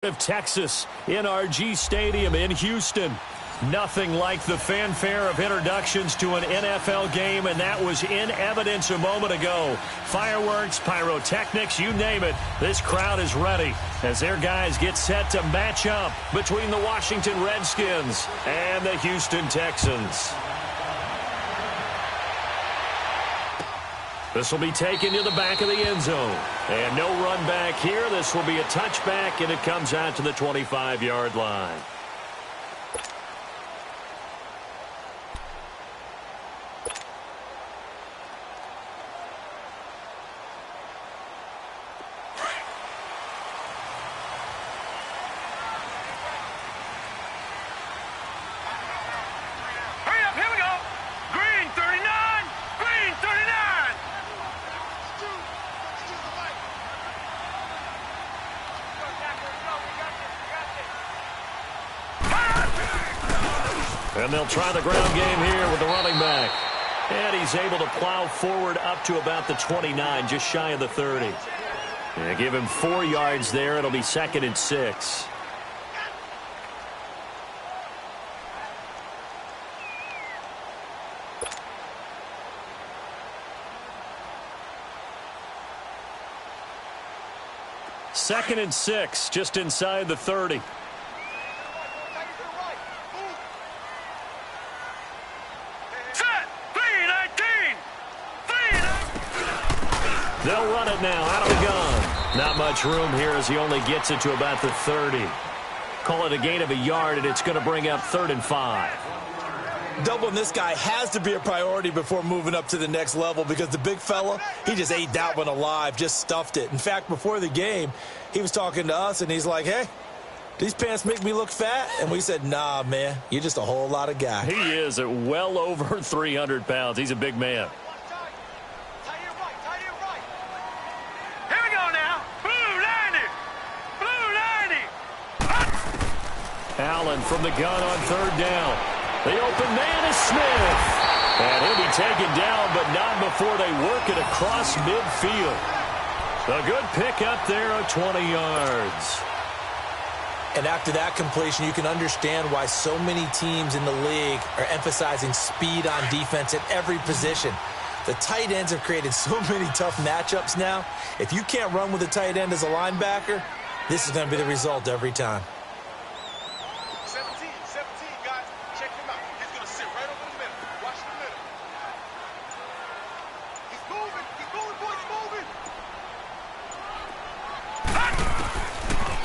Of Texas, NRG Stadium in Houston. Nothing like the fanfare of introductions to an NFL game, and that was in evidence a moment ago. Fireworks, pyrotechnics, you name it. This crowd is ready as their guys get set to match up between the Washington Redskins and the Houston Texans. This will be taken to the back of the end zone. And no run back here. This will be a touchback, and it comes out to the 25-yard line. And they'll try the ground game here with the running back. And he's able to plow forward up to about the 29, just shy of the 30. And give him 4 yards there. It'll be 2nd and 6. Second and 6, just inside the 30. They'll run it now out of the gun. Not much room here as he only gets it to about the 30. Call it a gain of a yard, and it's going to bring up 3rd and 5. Doubling this guy has to be a priority before moving up to the next level because the big fella, he just ate that one alive, just stuffed it. In fact, before the game, he was talking to us, and he's like, hey, these pants make me look fat? And we said, nah, man, you're just a whole lot of guy. He is at well over 300 pounds. He's a big man. Allen from the gun on 3rd down. The open man is Smith. And he'll be taken down, but not before they work it across midfield. A good pick up there of 20 yards. And after that completion, you can understand why so many teams in the league are emphasizing speed on defense at every position. The tight ends have created so many tough matchups now. If you can't run with a tight end as a linebacker, this is going to be the result every time.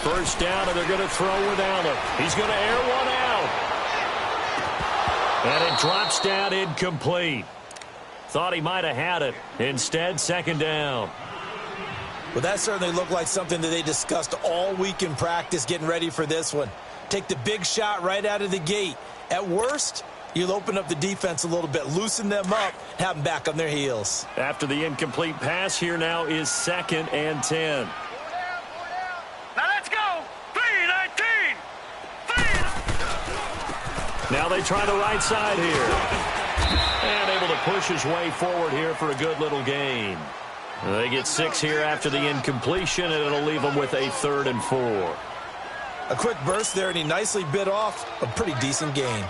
First down, and they're going to throw with Allen. He's going to air one out. And it drops down incomplete. Thought he might have had it. Instead, 2nd down. Well, that certainly looked like something that they discussed all week in practice getting ready for this one. Take the big shot right out of the gate. At worst, you'll open up the defense a little bit, loosen them up, have them back on their heels. After the incomplete pass, here now is 2nd and 10. Now they try the right side here. And able to push his way forward here for a good little gain. They get 6 here after the incompletion, and it'll leave them with a 3rd and 4. A quick burst there, and he nicely bit off a pretty decent gain.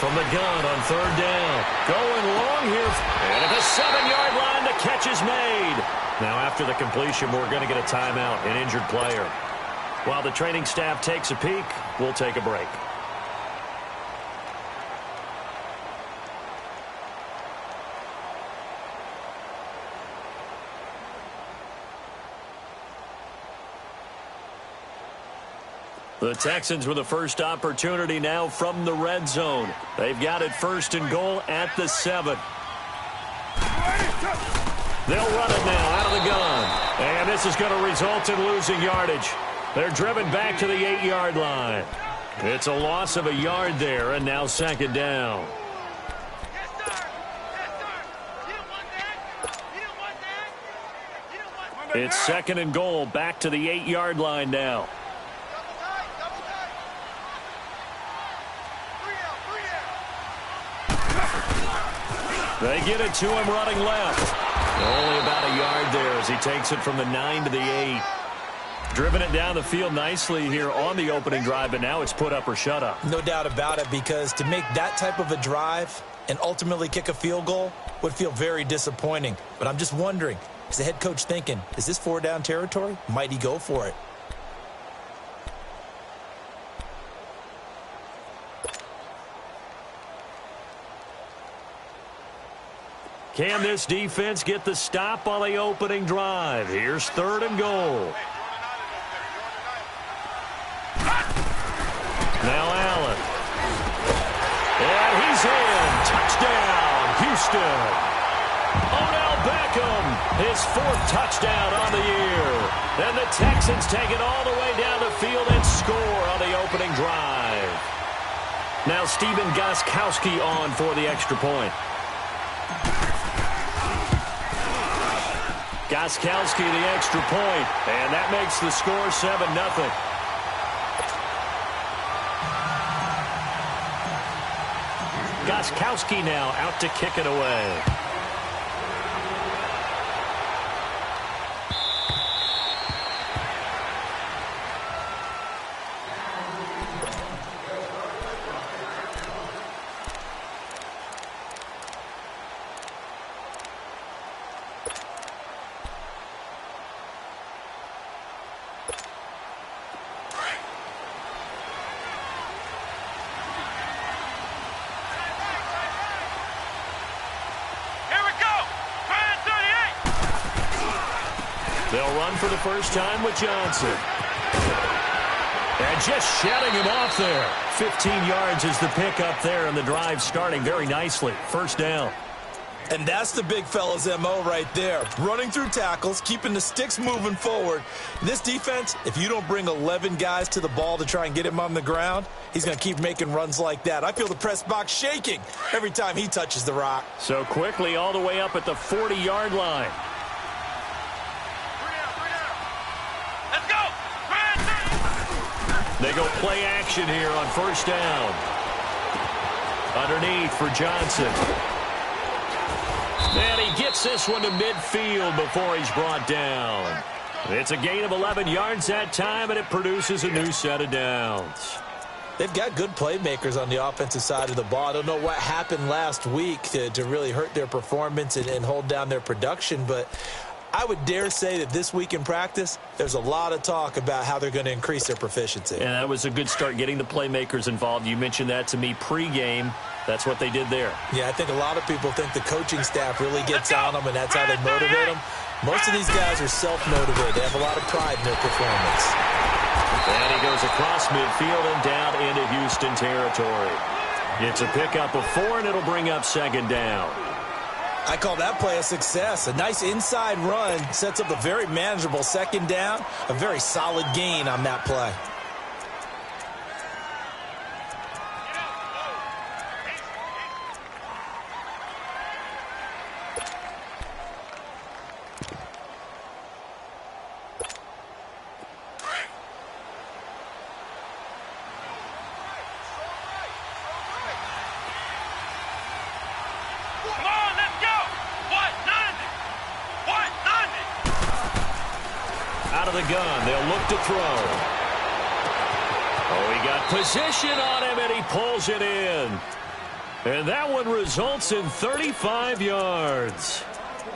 From the gun on 3rd down. Going long here. And at the 7-yard line, the catch is made. Now after the completion, we're going to get a timeout, an injured player. While the training staff takes a peek, we'll take a break. The Texans with the first opportunity now from the red zone. They've got it 1st and goal at the 7. They'll run it now out of the gun. And this is going to result in losing yardage. They're driven back to the 8-yard line. It's a loss of a yard there, and now 2nd down. It's 2nd and goal, back to the 8-yard line now. They get it to him running left. Only about a yard there as he takes it from the 9 to the 8. Driven it down the field nicely here on the opening drive, but now it's put up or shut up. No doubt about it, because to make that type of a drive and ultimately kick a field goal would feel very disappointing. But I'm just wondering, is the head coach thinking, is this 4-down territory? Might he go for it? Can this defense get the stop on the opening drive? Here's 3rd and goal. Now Allen. And he's in. Touchdown, Houston. Odell Beckham, his 4th touchdown on the year. And the Texans take it all the way down the field and score on the opening drive. Now Stephen Gostkowski on for the extra point. Gostkowski the extra point, and that makes the score 7-0. Gostkowski now out to kick it away. They'll run for the first time with Johnson. And just shutting him off there. 15 yards is the pickup there, and the drive starting very nicely. 1st down. And that's the big fella's MO right there. Running through tackles, keeping the sticks moving forward. This defense, if you don't bring 11 guys to the ball to try and get him on the ground, he's going to keep making runs like that. I feel the press box shaking every time he touches the rock. So quickly all the way up at the 40-yard line. They go play action here on 1st down. Underneath for Johnson. And he gets this one to midfield before he's brought down. It's a gain of 11 yards that time, and it produces a new set of downs. They've got good playmakers on the offensive side of the ball. I don't know what happened last week to really hurt their performance and hold down their production, but I would dare say that this week in practice, there's a lot of talk about how they're going to increase their proficiency. And that was a good start, getting the playmakers involved. You mentioned that to me pregame. That's what they did there. Yeah, I think a lot of people think the coaching staff really gets on them, and that's how they motivate them. Most of these guys are self-motivated. They have a lot of pride in their performance. And he goes across midfield and down into Houston territory. It's a pickup of 4, and it'll bring up 2nd down. I call that play a success. A nice inside run sets up a very manageable 2nd down. A very solid gain on that play. Out of the gun, they'll look to throw. Oh, he got position on him, and he pulls it in. And that one results in 35 yards.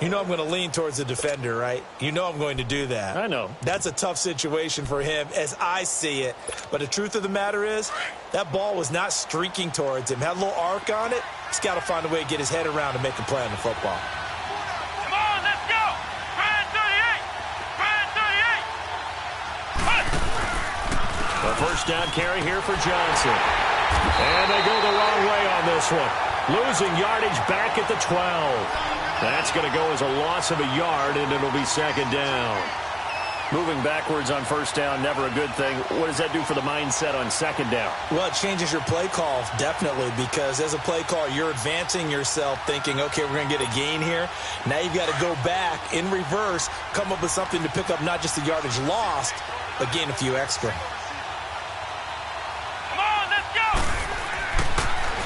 You know I'm going to lean towards the defender, right? You know I'm going to do that. I know. That's a tough situation for him as I see it. But the truth of the matter is, that ball was not streaking towards him. Had a little arc on it. He's got to find a way to get his head around and make a play on the football. A 1st down carry here for Johnson. And they go the wrong way on this one. Losing yardage back at the 12. That's going to go as a loss of a yard, and it'll be 2nd down. Moving backwards on 1st down, never a good thing. What does that do for the mindset on 2nd down? Well, it changes your play call, definitely, because as a play call, you're advancing yourself thinking, okay, we're going to get a gain here. Now you've got to go back in reverse, come up with something to pick up not just the yardage lost, but gain a few extra.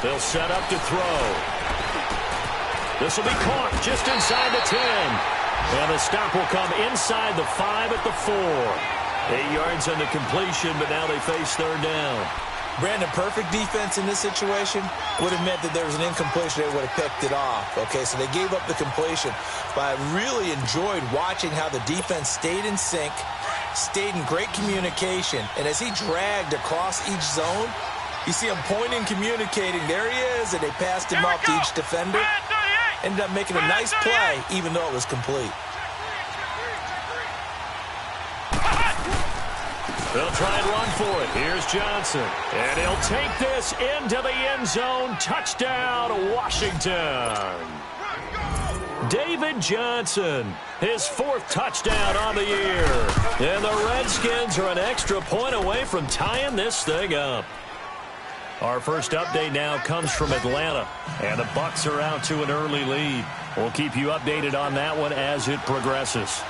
They'll set up to throw. This will be caught just inside the 10. And the stop will come inside the 5 at the 4. 8 yards on the completion, but now they face third down. Brandon, perfect defense in this situation would have meant that there was an incompletion. They would have picked it off. Okay, so they gave up the completion. But I really enjoyed watching how the defense stayed in sync, stayed in great communication. And as he dragged across each zone, you see him pointing, communicating. There he is, and they passed him up to each defender. Ended up making a nice play, even though it was complete. They'll try and run for it. Here's Johnson. And he'll take this into the end zone. Touchdown, Washington. David Johnson, his 4th touchdown on the year. And the Redskins are an extra point away from tying this thing up. Our first update now comes from Atlanta. And the Bucs are out to an early lead. We'll keep you updated on that one as it progresses.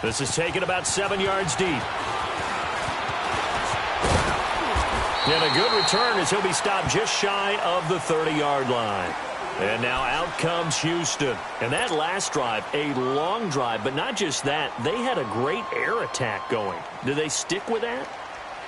This is taken about 7 yards deep. And a good return as he'll be stopped just shy of the 30-yard line. And now out comes Houston. And that last drive, a long drive, but not just that. They had a great air attack going. Do they stick with that?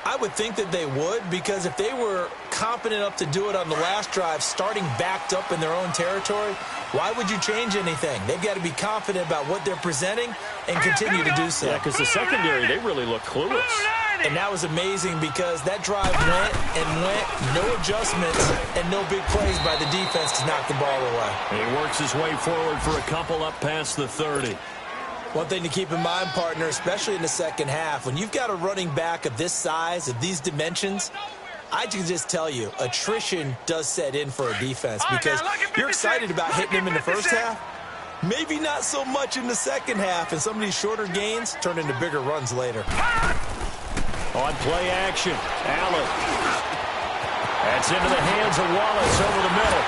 I would think that they would, because if they were confident enough to do it on the last drive, starting backed up in their own territory, why would you change anything? They've got to be confident about what they're presenting and continue to do so. Yeah, because the secondary, they really look clueless. And that was amazing because that drive went and went, no adjustments and no big plays by the defense to knock the ball away. And he works his way forward for a couple up past the 30. One thing to keep in mind, partner, especially in the second half, when you've got a running back of this size, of these dimensions, I can just tell you, attrition does set in for a defense because you're excited about hitting him in the first half. Maybe not so much in the second half, and some of these shorter gains turn into bigger runs later. On play action, Allen. That's into the hands of Wallace over the middle.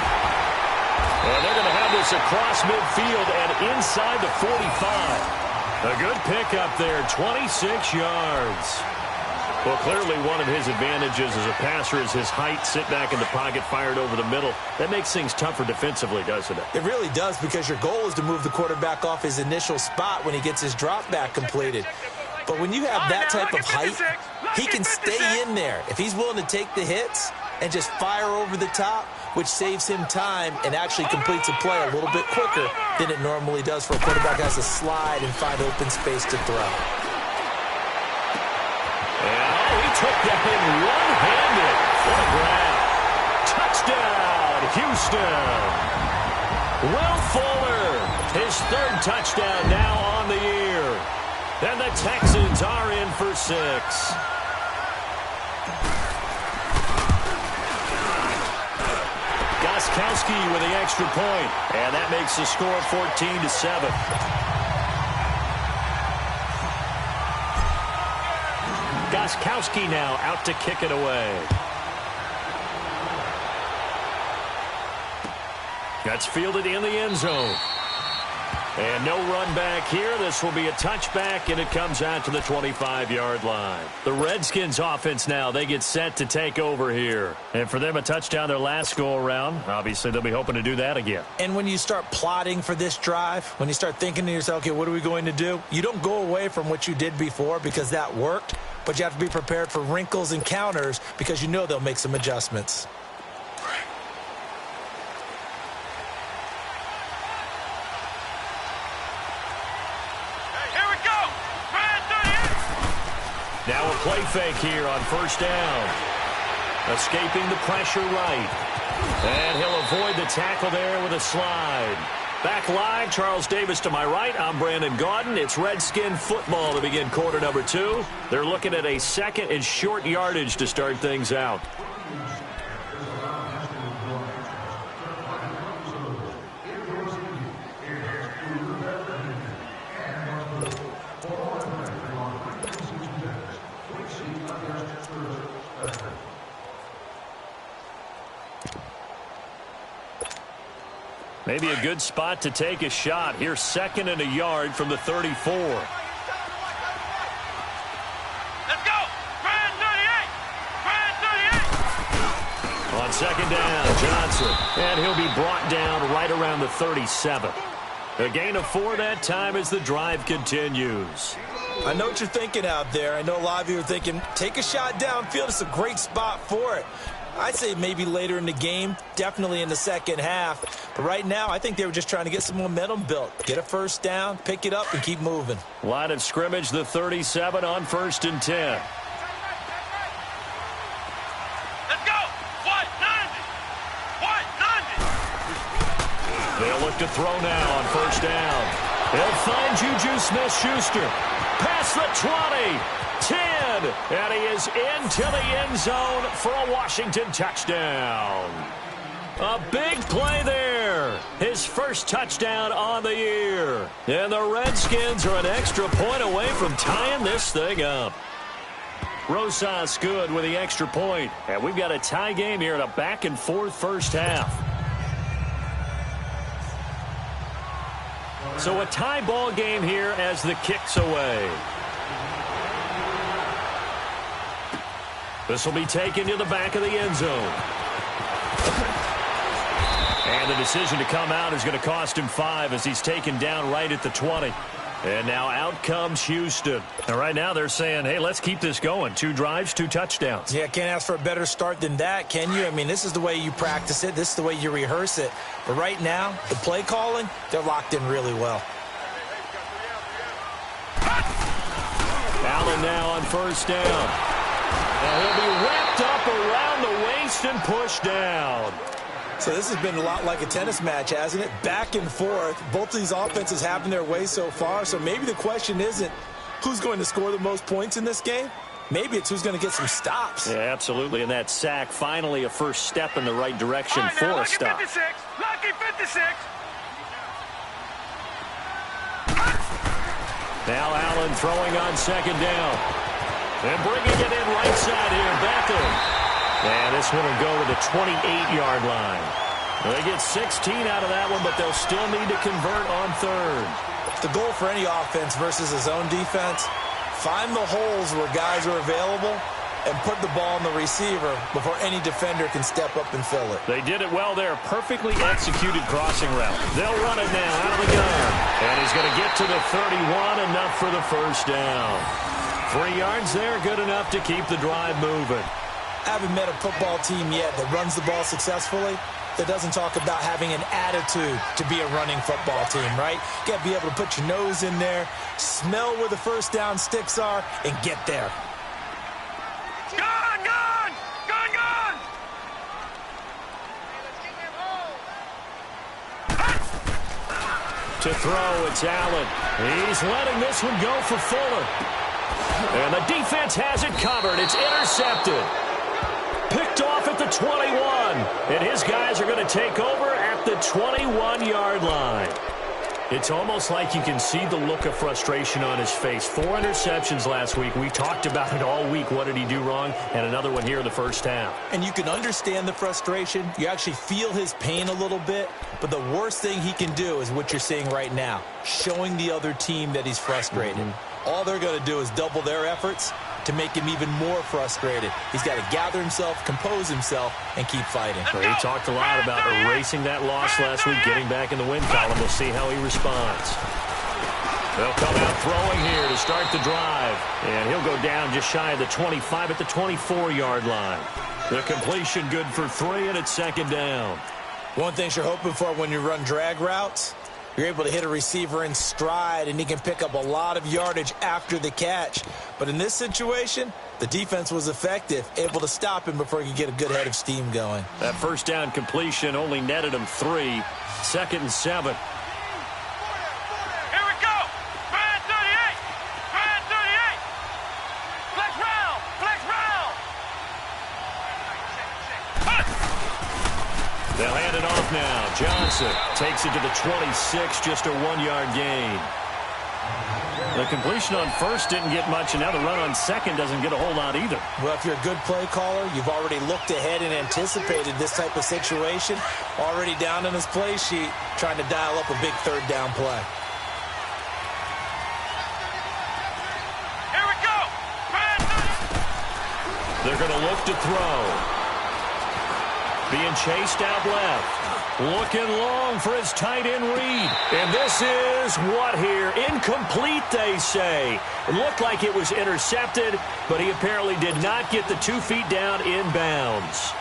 And they're going to have this across midfield and inside the 45. A good pickup there, 26 yards. Well, clearly one of his advantages as a passer is his height. Sit back in the pocket, fired over the middle. That makes things tougher defensively, doesn't it? It really does, because your goal is to move the quarterback off his initial spot when he gets his drop back completed. But when you have that type of height, he can stay in there. If he's willing to take the hits and just fire over the top, which saves him time and actually completes a play a little bit quicker than it normally does for a quarterback who has to slide and find open space to throw. And he took that in one-handed. What a grab. Touchdown, Houston. Will Fuller, his 3rd touchdown now on the year. And the Texans are in for 6. Gostkowski with the extra point, and that makes the score 14-7. Gostkowski now out to kick it away. That's fielded in the end zone. And no run back here. This will be a touchback, and it comes out to the 25-yard line. The Redskins offense now, they get set to take over here. And for them, a touchdown their last go-around. Obviously, they'll be hoping to do that again. And when you start plotting for this drive, when you start thinking to yourself, okay, what are we going to do? You don't go away from what you did before because that worked, but you have to be prepared for wrinkles and counters because you know they'll make some adjustments. Now a play fake here on first down. Escaping the pressure right. And he'll avoid the tackle there with a slide. Back live, Charles Davis to my right. I'm Brandon Gaudin. It's Redskin football to begin quarter number 2. They're looking at a 2nd and short yardage to start things out. Maybe a good spot to take a shot. Here's 2nd and a yard from the 34. Let's go! Brand 38! Brand 38! On second down, Johnson. And he'll be brought down right around the 37. A gain of 4 that time as the drive continues. I know what you're thinking out there. I know a lot of you are thinking, take a shot downfield. It's a great spot for it. I'd say maybe later in the game, definitely in the second half. But right now, I think they were just trying to get some momentum built. Get a first down, pick it up, and keep moving. Line of scrimmage, the 37 on 1st and 10. Let's go! What? 90! They'll look to throw now on 1st down. He'll find Juju Smith-Schuster. Past the 20. 10, and he is into the end zone for a Washington touchdown. A big play there. His first touchdown on the year. And the Redskins are an extra point away from tying this thing up. Rosas good with the extra point. And we've got a tie game here in a back-and-forth first half. So a tie ball game here as the kick's away. This will be taken to the back of the end zone. And the decision to come out is going to cost him 5 as he's taken down right at the 20. And now out comes Houston. And right now they're saying, hey, let's keep this going. 2 drives, 2 touchdowns. Yeah, can't ask for a better start than that, can you? I mean, this is the way you practice it. This is the way you rehearse it. But right now, the play calling, they're locked in really well. Allen now on 1st down. And he'll be wrapped up around the waist and pushed down. So this has been a lot like a tennis match, hasn't it? Back and forth. Both of these offenses having their way so far. So maybe the question isn't who's going to score the most points in this game. Maybe it's who's going to get some stops. Yeah, absolutely. And that sack, finally a first step in the right direction for a stop. Lucky 56. Lucky 56. Now Allen throwing on 2nd down. And bringing it in right side here, Beckham. And this one will go to the 28-yard line. They get 16 out of that one, but they'll still need to convert on 3rd. The goal for any offense versus a zone defense, find the holes where guys are available and put the ball on the receiver before any defender can step up and fill it. They did it well there. Perfectly executed crossing route. They'll run it now out of the gun. And he's going to get to the 31, enough for the first down. 3 yards there, good enough to keep the drive moving. I haven't met a football team yet that runs the ball successfully that doesn't talk about having an attitude to be a running football team, right? You got to be able to put your nose in there, smell where the first down sticks are, and get there. Gone, gone! Gone, gone! To throw, it's Allen. He's letting this one go for Fuller. And the defense has it covered. It's intercepted. Picked off at the 21. And his guys are going to take over at the 21-yard line. It's almost like you can see the look of frustration on his face. 4 interceptions last week. We talked about it all week. What did he do wrong? And another one here in the first half. And you can understand the frustration. You actually feel his pain a little bit. But the worst thing he can do is what you're seeing right now, showing the other team that he's frustrated. All they're going to do is double their efforts to make him even more frustrated. He's got to gather himself, compose himself, and keep fighting. Well, he talked a lot about erasing that loss last week, getting back in the win column. We'll see how he responds. They'll come out throwing here to start the drive. And he'll go down just shy of the 25 at the 24-yard line. The completion good for 3, and it's 2nd down. One thing you're hoping for when you run drag routes, you're able to hit a receiver in stride, and he can pick up a lot of yardage after the catch. But in this situation, the defense was effective, able to stop him before he could get a good head of steam going. That first down completion only netted him 3. 2nd and 7. Here we go! Brad 38! Brad 38! Flex round! Flex round! They'll hand it off now. Johnson takes it to the 26, just a 1-yard gain. The completion on 1st didn't get much, and now the run on 2nd doesn't get a whole lot either. Well, if you're a good play caller, you've already looked ahead and anticipated this type of situation. Already down in his play sheet, trying to dial up a big 3rd down play. Here we go! Brad 30! They're going to look to throw. being chased out left. Looking long for his tight end read. And this is what here? Incomplete, they say. It looked like it was intercepted, but he apparently did not get the 2 feet down inbounds.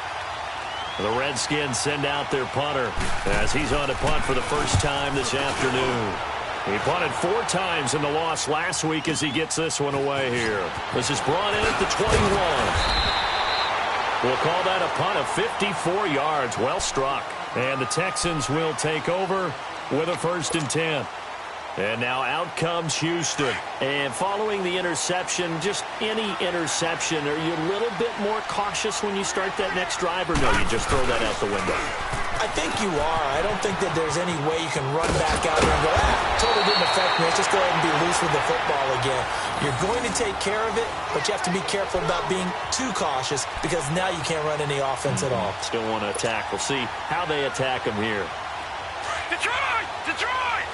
The Redskins send out their punter as he's on to punt for the first time this afternoon. He punted 4 times in the loss last week as he gets this one away here. This is brought in at the 21. We'll call that a punt of 54 yards. Well struck. And the Texans will take over with a 1st and 10. And now out comes Houston. And following the interception, just any interception, are you a little bit more cautious when you start that next drive, or no, you just throw that out the window? I think you are. I don't think that there's any way you can run back out there and go, totally didn't affect me. Let's just go ahead and be loose with the football again. You're going to take care of it, but you have to be careful about being too cautious because now you can't run any offense at all. Still want to attack. We'll see how they attack him here. Detroit! Detroit!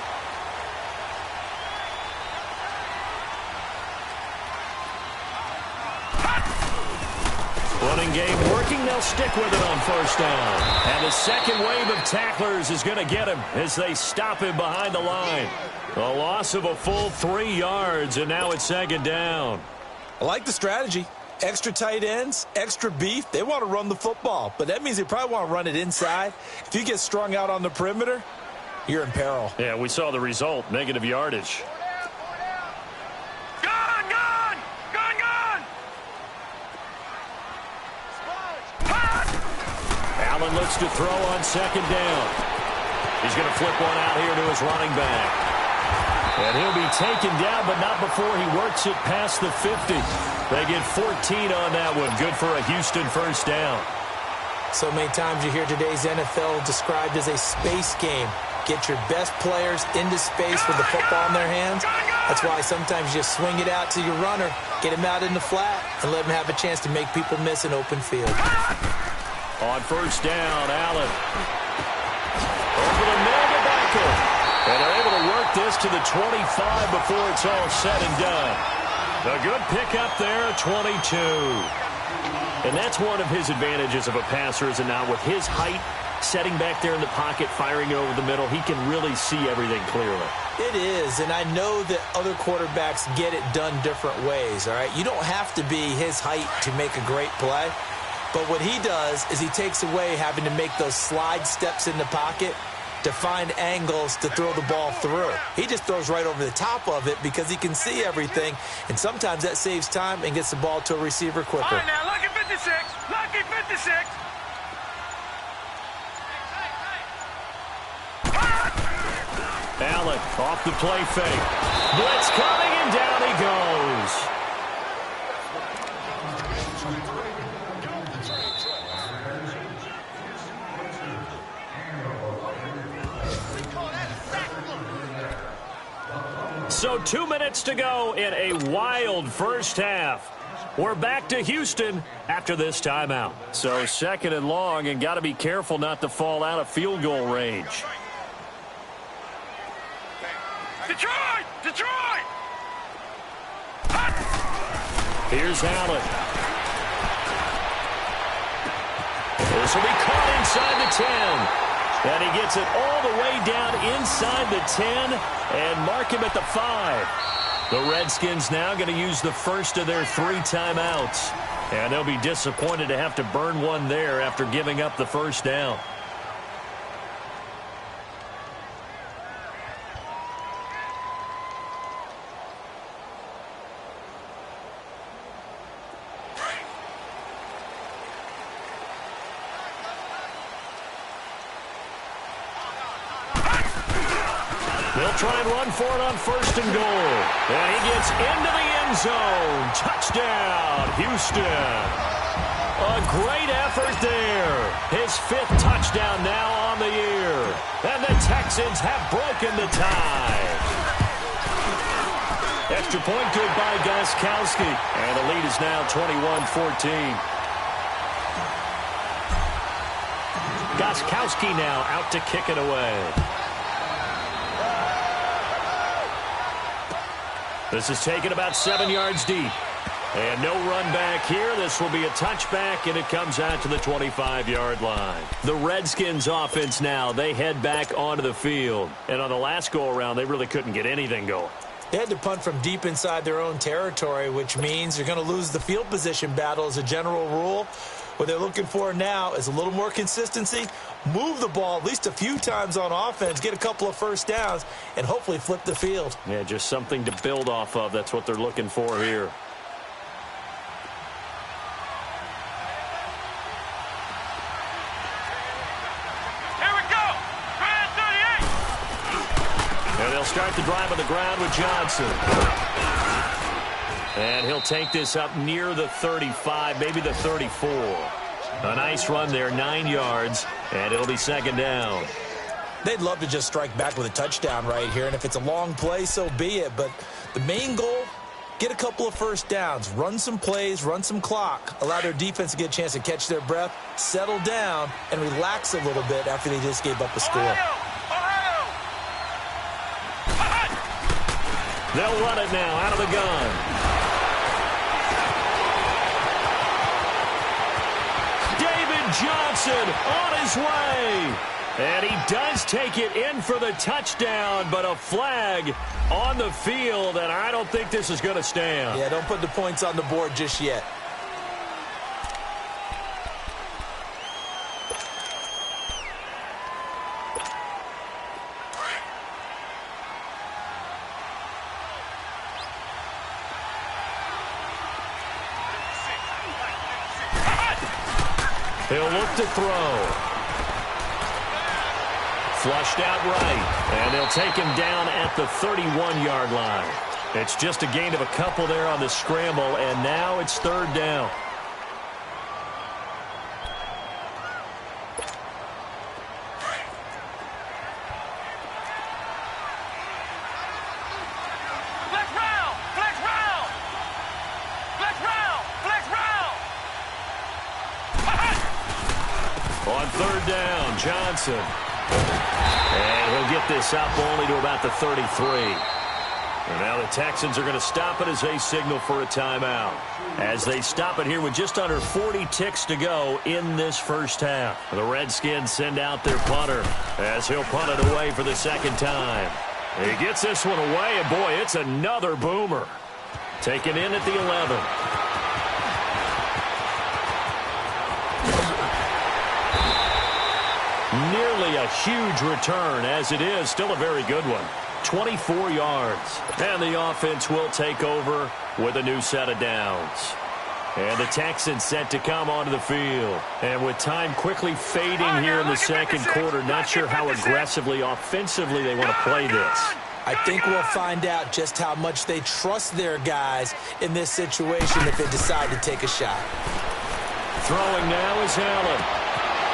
Running game working. They'll stick with it on 1st down. And the second wave of tacklers is going to get him as they stop him behind the line. A loss of a full 3 yards, and now it's 2nd down. I like the strategy. Extra tight ends, extra beef. They want to run the football, but that means they probably want to run it inside. If you get strung out on the perimeter, you're in peril. Yeah, we saw the result, negative yardage. Gone! Gone! Gone! Gone! Allen looks to throw on 2nd down. He's going to flip one out here to his running back. And he'll be taken down, but not before he works it past the 50. They get 14 on that one. Good for a Houston 1st down. So many times you hear today's NFL described as a space game. Get your best players into space with the football in their hands. That's why sometimes you just swing it out to your runner, get him out in the flat, and let him have a chance to make people miss an open field. On 1st down, Allen. Over the middle to Beckham. And they're able to work this to the 25 before it's all said and done. A good pickup there, 22. And that's one of his advantages of a passer, is it not? With his height, setting back there in the pocket, firing it over the middle, he can really see everything clearly. It is, and I know that other quarterbacks get it done different ways, all right? You don't have to be his height to make a great play. But what he does is he takes away having to make those slide steps in the pocket to find angles to throw the ball through. He just throws right over the top of it because he can see everything, and sometimes that saves time and gets the ball to a receiver quicker. All right, now, lucky 56. Lucky 56. Allen off the play fake. Blitz coming, and down he goes. So 2 minutes to go in a wild 1st half. We're back to Houston after this timeout. So 2nd and long, and got to be careful not to fall out of field goal range. Detroit! Detroit! Here's Allen. This will be caught inside the 10. And he gets it all the way down inside the 10 and mark him at the 5. The Redskins now going to use the first of their 3 timeouts. And they'll be disappointed to have to burn one there after giving up the 1st down. They'll try and run for it on 1st and goal. And he gets into the end zone. Touchdown, Houston. A great effort there. His 5th touchdown now on the year. And the Texans have broken the tie. Extra point good by Gostkowski. And the lead is now 21-14. Gostkowski now out to kick it away. This is taken about 7 yards deep. And no run back here. This will be a touchback, and it comes out to the 25-yard line. The Redskins offense now, they head back onto the field. And on the last go-around, they really couldn't get anything going. They had to punt from deep inside their own territory, which means you're going to lose the field position battle as a general rule. What they're looking for now is a little more consistency, move the ball at least a few times on offense, get a couple of first downs, and hopefully flip the field. Yeah, just something to build off of. That's what they're looking for here. Start the drive on the ground with Johnson. And he'll take this up near the 35, maybe the 34. A nice run there, 9 yards, and it'll be second down. They'd love to just strike back with a touchdown right here, and if it's a long play, so be it. But the main goal, get a couple of first downs, run some plays, run some clock, allow their defense to get a chance to catch their breath, settle down, and relax a little bit after they just gave up a score. They'll run it now out of the gun. David Johnson on his way. And he does take it in for the touchdown, but a flag on the field, and I don't think this is going to stand. Yeah, don't put the points on the board just yet. He'll look to throw. Flushed out right. And they'll take him down at the 31-yard line. It's just a gain of a couple there on the scramble, and now it's third down. On third down, Johnson. And he'll get this up only to about the 33. And now the Texans are going to stop it as they signal for a timeout. As they stop it here with just under 40 ticks to go in this first half. The Redskins send out their punter as he'll punt it away for the second time. He gets this one away, and boy, it's another boomer. Taken in at the 11. Nearly a huge return, as it is still a very good one. 24 yards. And the offense will take over with a new set of downs. And the Texans set to come onto the field. And with time quickly fading here in the second quarter, not sure how aggressively, offensively they want to play this. I think we'll find out just how much they trust their guys in this situation if they decide to take a shot. Throwing now is Allen.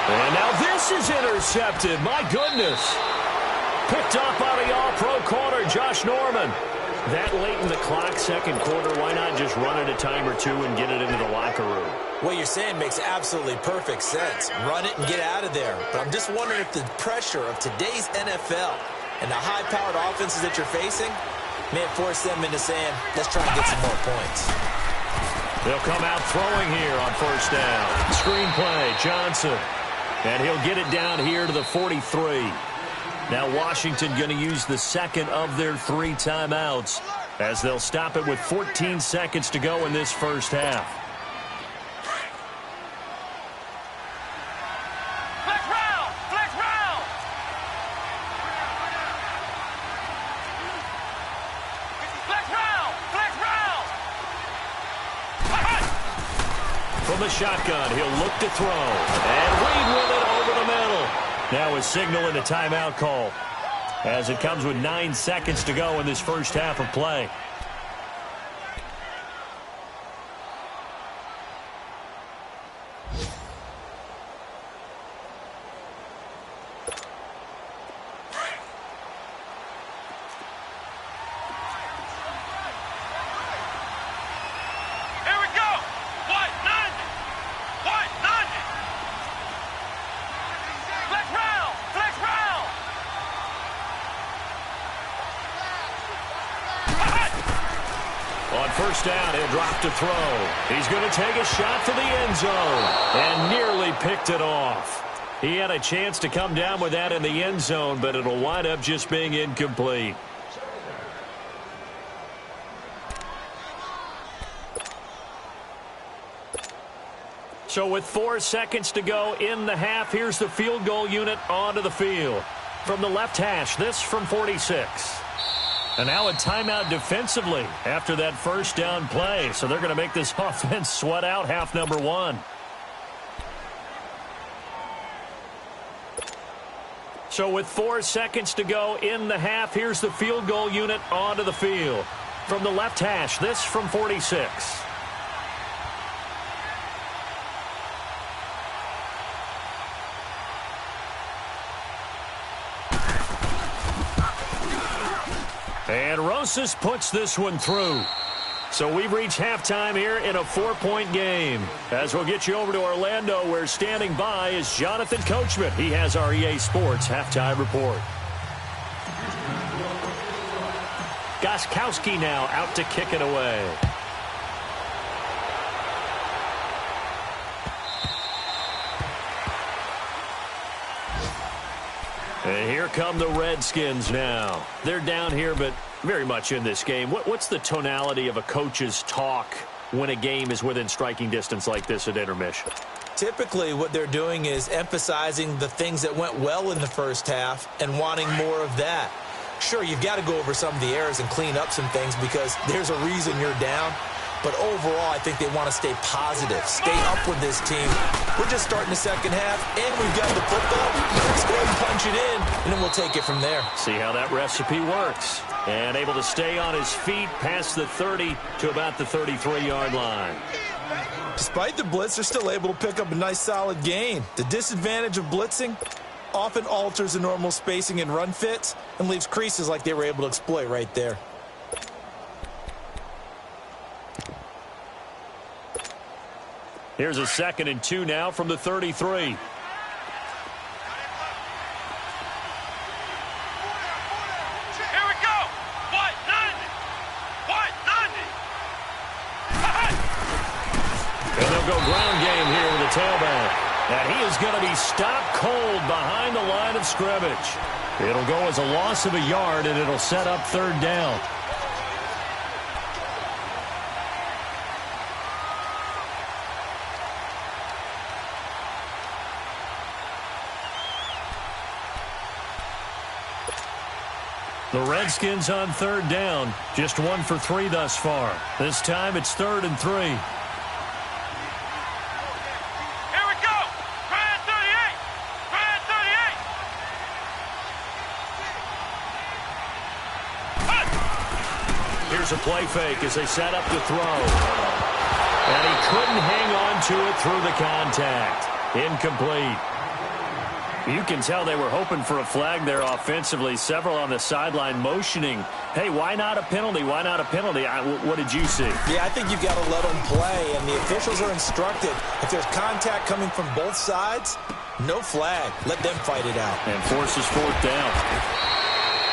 And now this is intercepted. My goodness. Picked up by the all-pro corner, Josh Norman. That late in the clock, second quarter, why not just run it a time or two and get it into the locker room? What you're saying makes absolutely perfect sense. Run it and get out of there. But I'm just wondering if the pressure of today's NFL and the high-powered offenses that you're facing may have forced them into saying, let's try and get some more points. They'll come out throwing here on first down. Screen play, Johnson. And he'll get it down here to the 43. Now Washington going to use the second of their 3 timeouts as they'll stop it with 14 seconds to go in this first half. Flex round! Flex round! Flex round! Flex round! From the shotgun, he'll look to throw. And Reed with it over the middle. Now a signal and a timeout call as it comes with 9 seconds to go in this first half of play. first down. He'll drop to throw. He's going to take a shot to the end zone and nearly picked it off. He had a chance to come down with that in the end zone, but it'll wind up just being incomplete. So with 4 seconds to go in the half, here's the field goal unit onto the field. From the left hash, this from 46. And now a timeout defensively after that first down play. So they're going to make this offense sweat out half number 1. So with 4 seconds to go in the half, here's the field goal unit onto the field. From the left hash, this from 46. And Rosas puts this one through. So we've reached halftime here in a 4-point game. As we'll get you over to Orlando, where standing by is Jonathan Coachman. He has our EA Sports halftime report. Gostkowski now out to kick it away. And here come the Redskins now. They're down here, but very much in this game. What's the tonality of a coach's talk when a game is within striking distance like this at intermission? Typically, what they're doing is emphasizing the things that went well in the first half and wanting more of that. Sure, you've got to go over some of the errors and clean up some things because there's a reason you're down. But overall, I think they want to stay positive, stay up with this team. We're just starting the second half, and we've got the football. Let's go ahead and punch it in, and then we'll take it from there. See how that recipe works. And able to stay on his feet past the 30 to about the 33-yard line. Despite the blitz, they're still able to pick up a nice, solid gain. The disadvantage of blitzing often alters the normal spacing and run fits and leaves creases like they were able to exploit right there. Here's a 2nd and 2 now from the 33. And they'll go ground game here with the tailback. And he is going to be stopped cold behind the line of scrimmage. It'll go as a loss of a yard, and it'll set up 3rd down. The Redskins on 3rd down. Just 1 for 3 thus far. This time it's 3rd and 3. Here we go. Try at 38. Try at 38. Here's a play fake as they set up to throw. And he couldn't hang on to it through the contact. Incomplete. You can tell they were hoping for a flag there offensively. Several on the sideline motioning, hey, why not a penalty? Why not a penalty? What did you see? Yeah, I think you've got to let them play, and the officials are instructed. If there's contact coming from both sides, no flag. Let them fight it out. And forces 4th down.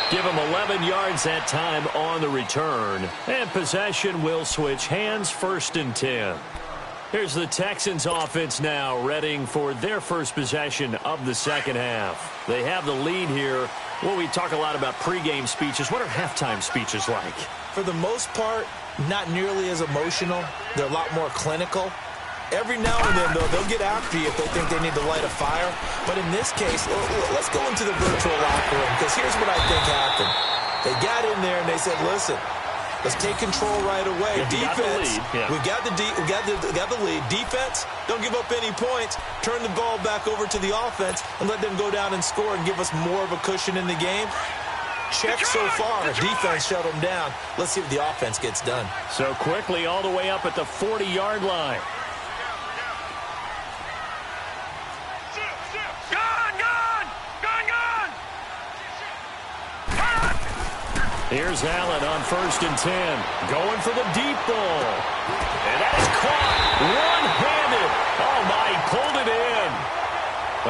Give them 11 yards that time on the return. And possession will switch hands, 1st and 10. Here's the Texans offense now, readying for their first possession of the second half. They have the lead here. Well, we talk a lot about pregame speeches. What are halftime speeches like? For the most part, not nearly as emotional. They're a lot more clinical. Every now and then, though, they'll get after you if they think they need to light a fire. But in this case, let's go into the virtual locker room, because here's what I think happened. They got in there and they said, listen, let's take control right away. Defense, we got the lead. Defense, don't give up any points. Turn the ball back over to the offense and let them go down and score and give us more of a cushion in the game. Check so far. Defense shut them down. Let's see what the offense gets done. So quickly all the way up at the 40-yard line. Here's Allen on 1st and 10. Going for the deep ball. And that is caught. One-handed. Oh, my, he pulled it in.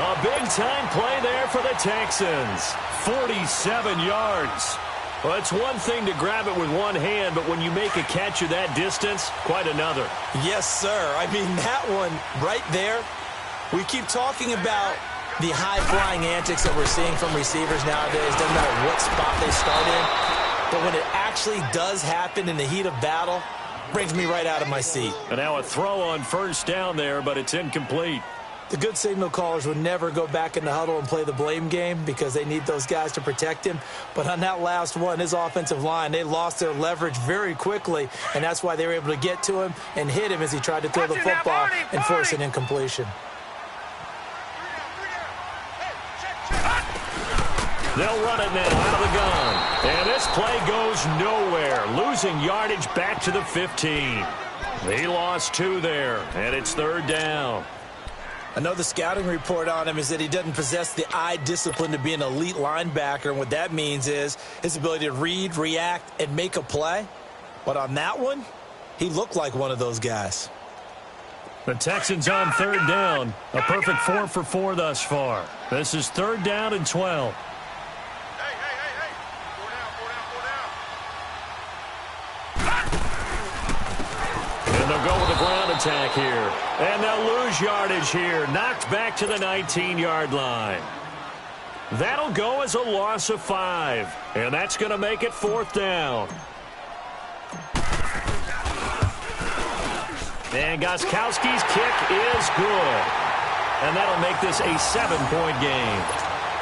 A big-time play there for the Texans. 47 yards. Well, it's one thing to grab it with one hand, but when you make a catch of that distance, quite another. Yes, sir. I mean, that one right there, we keep talking about the high-flying antics that we're seeing from receivers nowadays. Doesn't matter what spot they start in. But when it actually does happen in the heat of battle, brings me right out of my seat. And now a throw on first down there, but it's incomplete. The good signal callers would never go back in the huddle and play the blame game because they need those guys to protect him. But on that last one, his offensive line, they lost their leverage very quickly, and that's why they were able to get to him and hit him as he tried to throw the football and force an incompletion. They'll run it now out of the gun. And this play goes nowhere, losing yardage back to the 15. He lost 2 there, and it's third down. I know the scouting report on him is that he doesn't possess the eye discipline to be an elite linebacker, and what that means is his ability to read, react, and make a play. But on that one, he looked like one of those guys. The Texans on third down. A perfect 4 for 4 thus far. This is third down and 12. They'll go with the ground attack here. And they'll lose yardage here. Knocked back to the 19-yard line. That'll go as a loss of 5. And that's going to make it fourth down. And Gostkowski's kick is good. And that'll make this a 7-point game.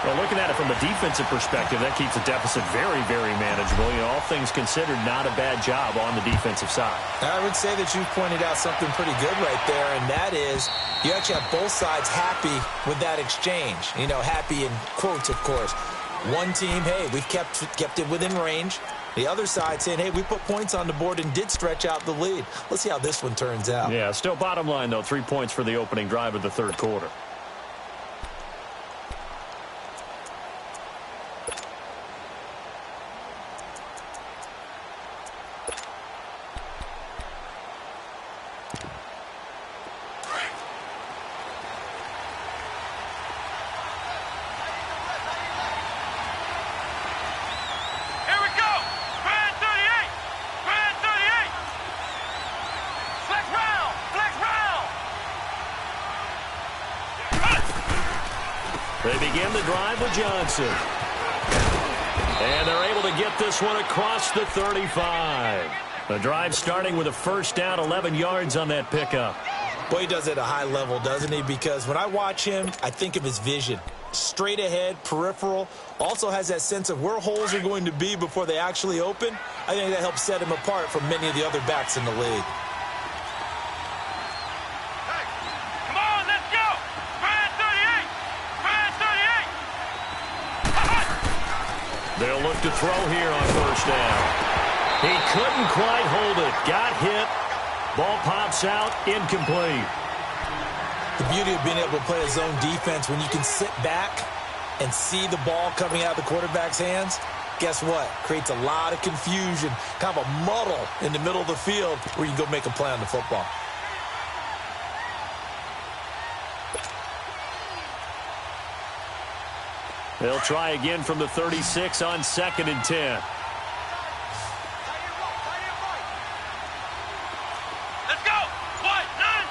Well, looking at it from a defensive perspective, that keeps the deficit very, very manageable. You know, all things considered, not a bad job on the defensive side. I would say that you've pointed out something pretty good right there, and that is you actually have both sides happy with that exchange. You know, happy in quotes, of course. One team, hey, we've kept it within range. The other side saying, hey, we put points on the board and did stretch out the lead. Let's see how this one turns out. Yeah, still bottom line, though, 3 points for the opening drive of the third quarter. They begin the drive with Johnson. And they're able to get this one across the 35. The drive starting with a first down, 11 yards on that pickup. Boy, he does it at a high level, doesn't he? Because when I watch him, I think of his vision. Straight ahead, peripheral. Also has that sense of where holes are going to be before they actually open. I think that helps set him apart from many of the other backs in the league. They'll look to throw here on first down. He couldn't quite hold it. Got hit. Ball pops out. Incomplete. The beauty of being able to play a zone defense when you can sit back and see the ball coming out of the quarterback's hands, guess what? Creates a lot of confusion, kind of a muddle in the middle of the field where you can go make a play on the football. They'll try again from the 36 on 2nd and 10. Let's go. What? None.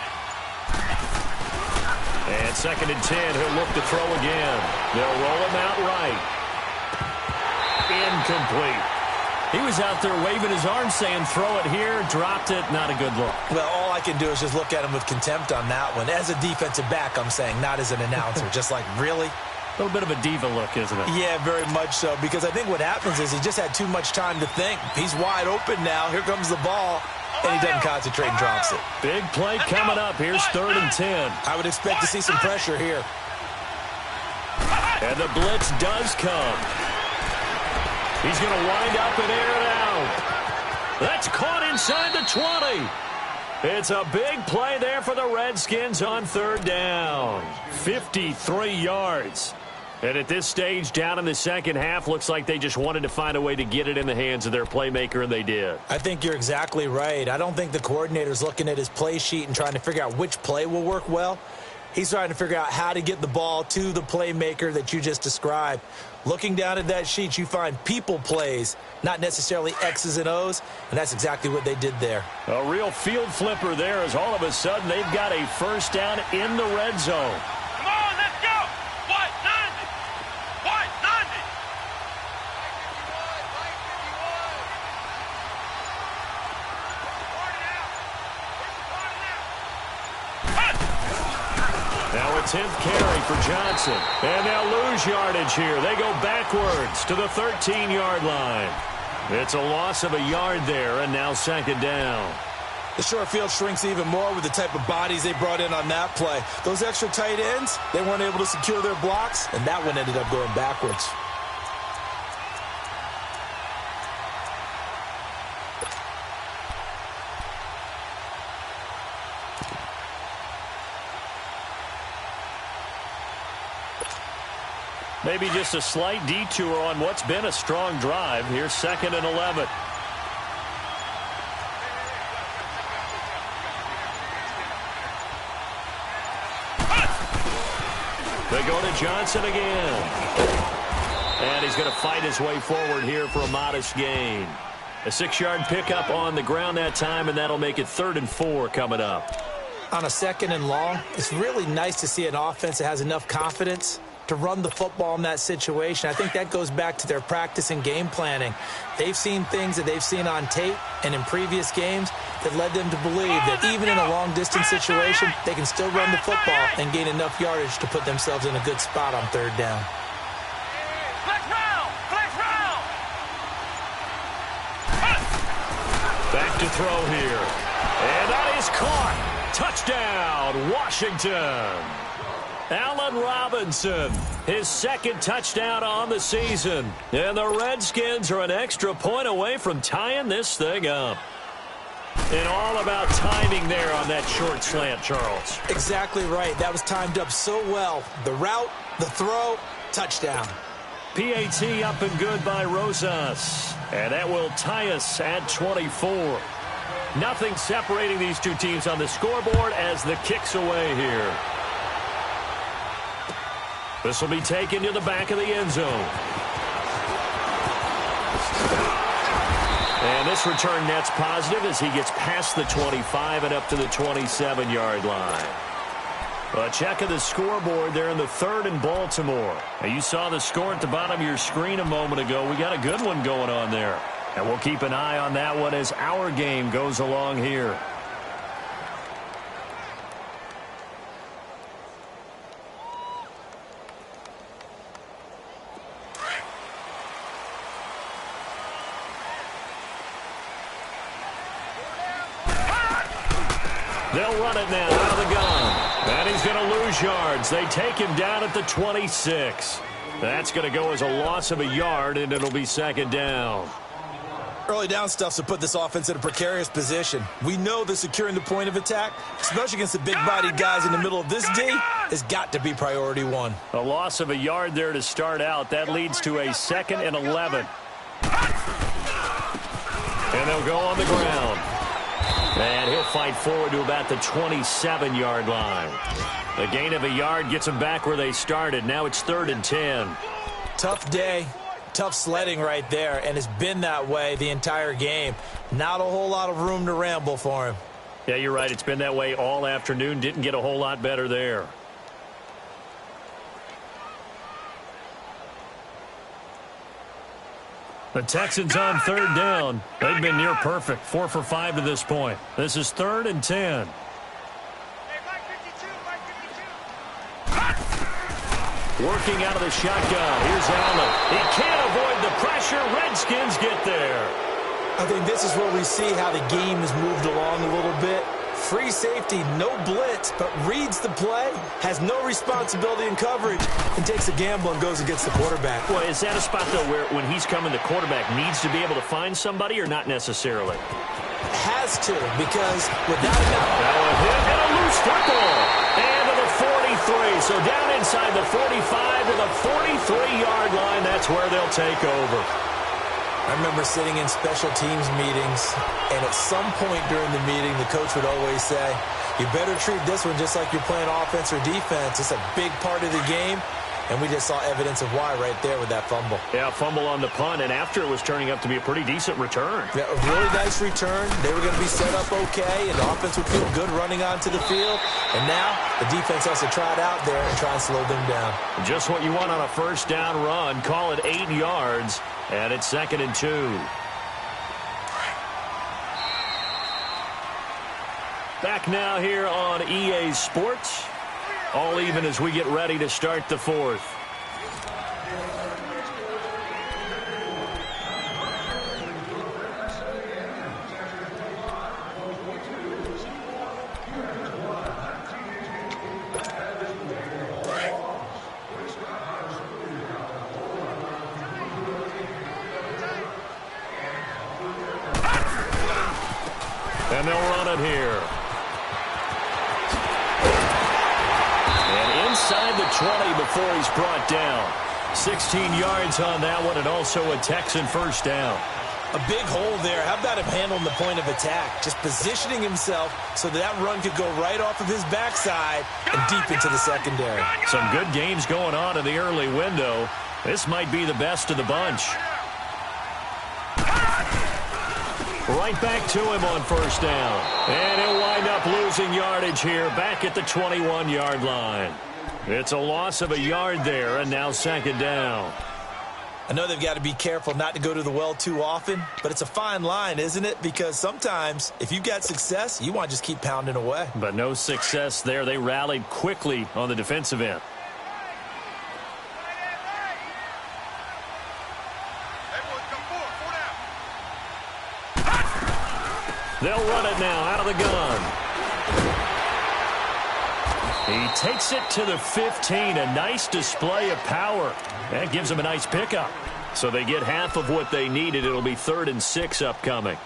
And 2nd and 10, he'll look to throw again. They'll roll him out right. Incomplete. He was out there waving his arm saying throw it here, dropped it, not a good look. Well, all I can do is just look at him with contempt on that one. As a defensive back, I'm saying, not as an announcer. Just like, really? A little bit of a diva look, isn't it? Yeah, very much so, because I think what happens is he just had too much time to think. He's wide open now. Here comes the ball, and he doesn't concentrate and drops it. Big play coming up. Here's 3rd and 10. I would expect to see some pressure here. And the blitz does come. He's going to wind up and air it out. That's caught inside the 20. It's a big play there for the Redskins on 3rd down. 53 yards. And at this stage, down in the second half, looks like they just wanted to find a way to get it in the hands of their playmaker, and they did. I think you're exactly right. I don't think the coordinator's looking at his play sheet and trying to figure out which play will work well. He's trying to figure out how to get the ball to the playmaker that you just described. Looking down at that sheet, you find people plays, not necessarily X's and O's, and that's exactly what they did there. A real field flipper there as all of a sudden they've got a first down in the red zone. Come on, let's go. White 90. White 90. Now a 10th carry for Johnson. And they'll lose yardage here. They go backwards to the 13-yard line. It's a loss of a yard there, and now second down. The short field shrinks even more with the type of bodies they brought in on that play. Those extra tight ends, they weren't able to secure their blocks, and that one ended up going backwards. Maybe just a slight detour on what's been a strong drive. Here's 2nd and 11. They go to Johnson again. And he's going to fight his way forward here for a modest gain. A 6-yard pickup on the ground that time, and that'll make it 3rd and 4 coming up. On a 2nd and long, it's really nice to see an offense that has enough confidence to run the football in that situation. I think that goes back to their practice and game planning. They've seen things that they've seen on tape and in previous games that led them to believe that even in a long-distance situation, they can still run the football and gain enough yardage to put themselves in a good spot on 3rd down. Flex round. Flex round. Back to throw here. And that is caught. Touchdown, Washington. Allen Robinson, his 2nd touchdown on the season. And the Redskins are an extra point away from tying this thing up. And all about timing there on that short slant, Charles. Exactly right. That was timed up so well. The route, the throw, touchdown. PAT up and good by Rosas. And that will tie us at 24. Nothing separating these two teams on the scoreboard as the kick's away here. This will be taken to the back of the end zone. And this return net's positive as he gets past the 25 and up to the 27-yard line. A check of the scoreboard there in the 3rd and Baltimore. Now you saw the score at the bottom of your screen a moment ago. We got a good one going on there. And we'll keep an eye on that one as our game goes along here. They'll run it now out of the gun. And he's going to lose yards. They take him down at the 26. That's going to go as a loss of a yard, and it'll be 2nd down. Early down stuff's to put this offense in a precarious position. We know that securing the point of attack, especially against the big-bodied guys in the middle of this D, has got to be priority 1. A loss of a yard there to start out. That leads to a 2nd and 11. And they'll go on the ground. And he'll fight forward to about the 27-yard line. The gain of a yard gets them back where they started. Now it's 3rd and 10. Tough day, tough sledding right there, and it's been that way the entire game. Not a whole lot of room to ramble for him. Yeah, you're right. It's been that way all afternoon. Didn't get a whole lot better there. The Texans on 3rd down. They've been near perfect. 4 for 5 to this point. This is 3rd and 10. Working out of the shotgun. Here's Allen. He can't avoid the pressure. Redskins get there. I think this is where we see how the game has moved along a little bit. Free safety, no blitz, but reads the play, has no responsibility in coverage, and takes a gamble and goes against the quarterback. Boy, is that a spot, though, where when he's coming, the quarterback needs to be able to find somebody or not necessarily? Has to, because without a doubt. Now a hit and a loose football. And to the 43. So down inside the 45 to the 43-yard line. That's where they'll take over. I remember sitting in special teams meetings, and at some point during the meeting, the coach would always say, You better treat this one just like you're playing offense or defense. It's a big part of the game, and we just saw evidence of why right there with that fumble. Yeah, fumble on the punt, and after it was turning up to be a pretty decent return. Yeah, a really nice return. They were going to be set up okay, and the offense would feel good running onto the field. And now the defense has to try it out there and try and slow them down. Just what you want on a first down run. Call it 8 yards, and it's 2nd and 2. Back now here on EA Sports. All even as we get ready to start the 4th. And they'll run it here. Inside the 20 before he's brought down. 16 yards on that one, and also a Texan first down. A big hole there. How about him handling the point of attack? Just positioning himself so that run could go right off of his backside and deep into the secondary. Some good games going on in the early window. This might be the best of the bunch. Right back to him on first down. And he'll wind up losing yardage here back at the 21-yard line. It's a loss of a yard there, and now 2nd down. I know they've got to be careful not to go to the well too often, but it's a fine line, isn't it? Because sometimes, if you've got success, you want to just keep pounding away. But no success there. They rallied quickly on the defensive end. They'll run it now out of the gun. He takes it to the 15. A nice display of power. That gives them a nice pickup. So they get half of what they needed. It'll be 3rd and 6 upcoming.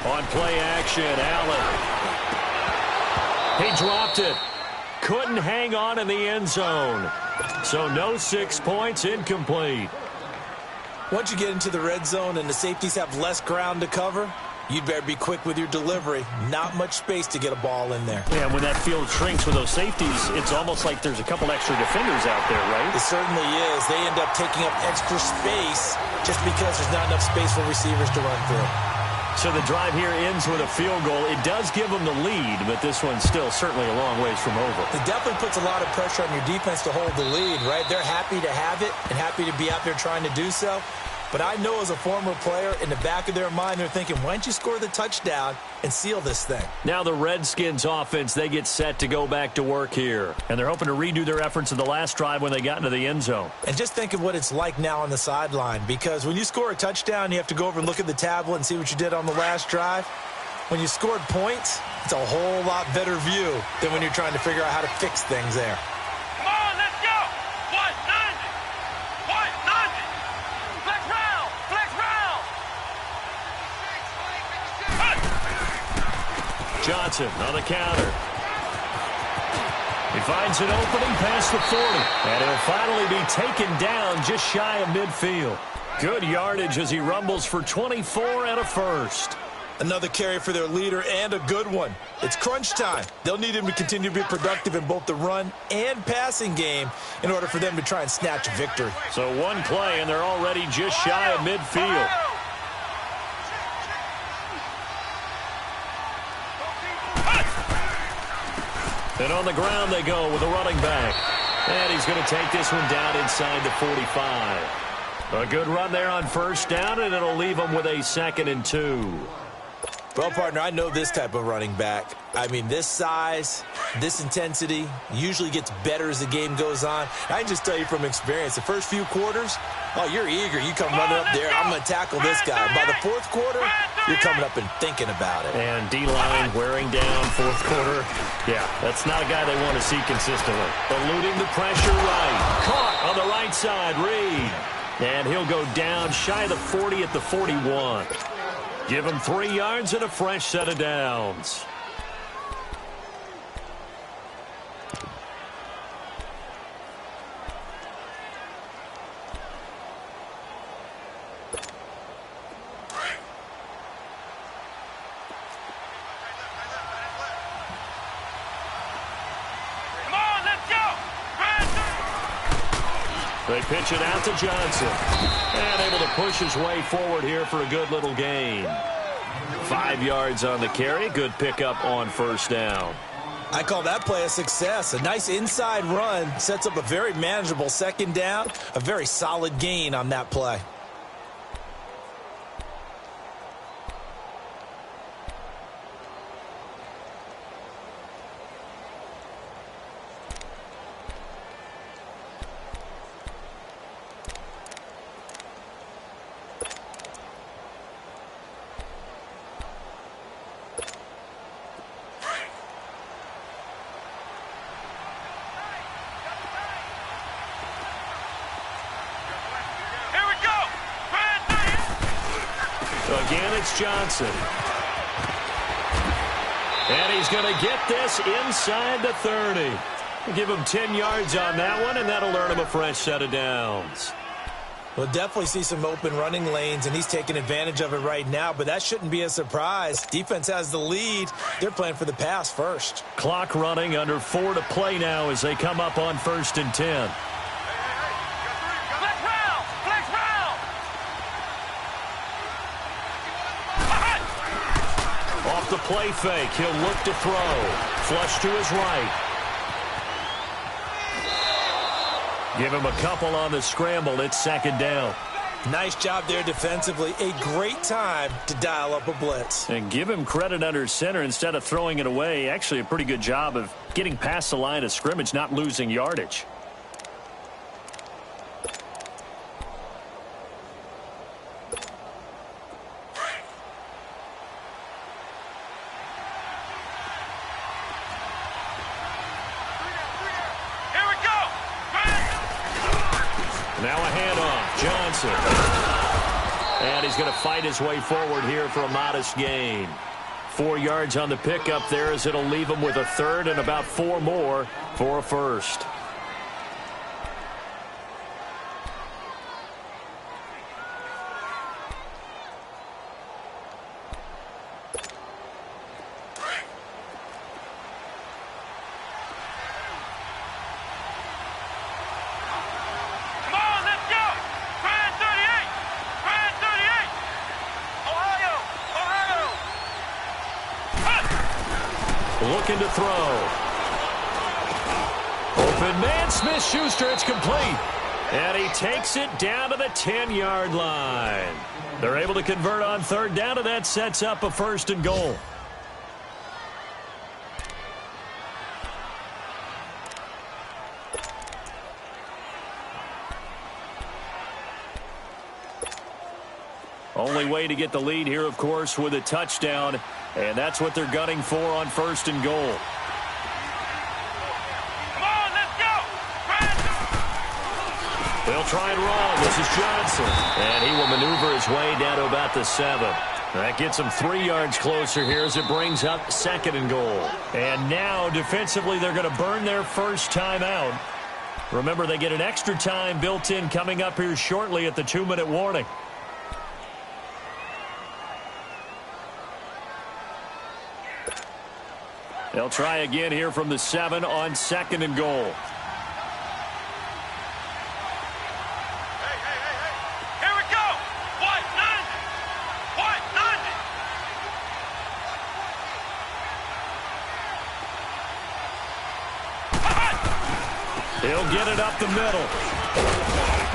On play action, Allen. He dropped it. Couldn't hang on in the end zone. So no 6 points, incomplete. Once you get into the red zone and the safeties have less ground to cover, you'd better be quick with your delivery. Not much space to get a ball in there. Yeah, when that field shrinks with those safeties, it's almost like there's a couple extra defenders out there, right? It certainly is. They end up taking up extra space just because there's not enough space for receivers to run through. So the drive here ends with a field goal. It does give them the lead, but this one's still certainly a long ways from over. It definitely puts a lot of pressure on your defense to hold the lead, right? They're happy to have it and happy to be out there trying to do so. But I know as a former player, in the back of their mind, they're thinking, why don't you score the touchdown and seal this thing? Now the Redskins offense, they get set to go back to work here. And they're hoping to redo their efforts in the last drive when they got into the end zone. And just think of what it's like now on the sideline, because when you score a touchdown, you have to go over and look at the tablet and see what you did on the last drive. When you scored points, it's a whole lot better view than when you're trying to figure out how to fix things there. Come on, let's go! 190! 190! Flex round! Flex round! Johnson on the counter. He finds an opening past the 40. And he'll finally be taken down just shy of midfield. Good yardage as he rumbles for 24 and a first. Another carry for their leader and a good one. It's crunch time. They'll need him to continue to be productive in both the run and passing game in order for them to try and snatch a victory. So one play, and they're already just shy of midfield. And on the ground they go with a running back. And he's going to take this one down inside the 45. A good run there on first down, and it'll leave him with a 2nd and 2. Well, partner, I know this type of running back. I mean, this size, this intensity usually gets better as the game goes on. I can just tell you from experience, the first few quarters, oh, you're eager. You come running up there, I'm going to tackle this guy. By the fourth quarter, you're coming up and thinking about it. And D-line wearing down fourth quarter. Yeah, that's not a guy they want to see consistently. Eluding the pressure right. Caught on the right side, Reed. And he'll go down shy of the 40 at the 41. Give him 3 yards and a fresh set of downs. Come on, let's go. They pitch it out to Johnson. And able to push his way forward here for a good little gain. 5 yards on the carry. Good pickup on first down. I call that play a success. A nice inside run sets up a very manageable second down. A very solid gain on that play. Again, it's Johnson. And he's going to get this inside the 30. Give him 10 yards on that one, and that'll earn him a fresh set of downs. We'll definitely see some open running lanes, and he's taking advantage of it right now, but that shouldn't be a surprise. Defense has the lead. They're playing for the pass first. Clock running, under 4 to play now as they come up on 1st and 10. Off the play fake, he'll look to throw. Flush to his right. Give him a couple on the scramble. It's 2nd down. Nice job there defensively. A great time to dial up a blitz. And give him credit under center instead of throwing it away. Actually a pretty good job of getting past the line of scrimmage, not losing yardage. Now a handoff, Johnson. And he's going to fight his way forward here for a modest gain. 4 yards on the pickup there as it'll leave him with a 3rd and about 4 more for a first. Looking to throw. Open man, Smith-Schuster, it's complete. And he takes it down to the 10-yard line. They're able to convert on 3rd down, and that sets up a 1st and goal. Only way to get the lead here, of course, with a touchdown. And that's what they're gunning for on 1st and goal. Come on, let's go! They'll try and run. This is Johnson. And he will maneuver his way down to about the 7. That gets him 3 yards closer here as it brings up 2nd and goal. And now, defensively, they're going to burn their first time out. Remember, they get an extra time built in coming up here shortly at the 2-minute warning. They'll try again here from the 7 on 2nd and goal. Hey. Here we go. White, none. He'll get it up the middle.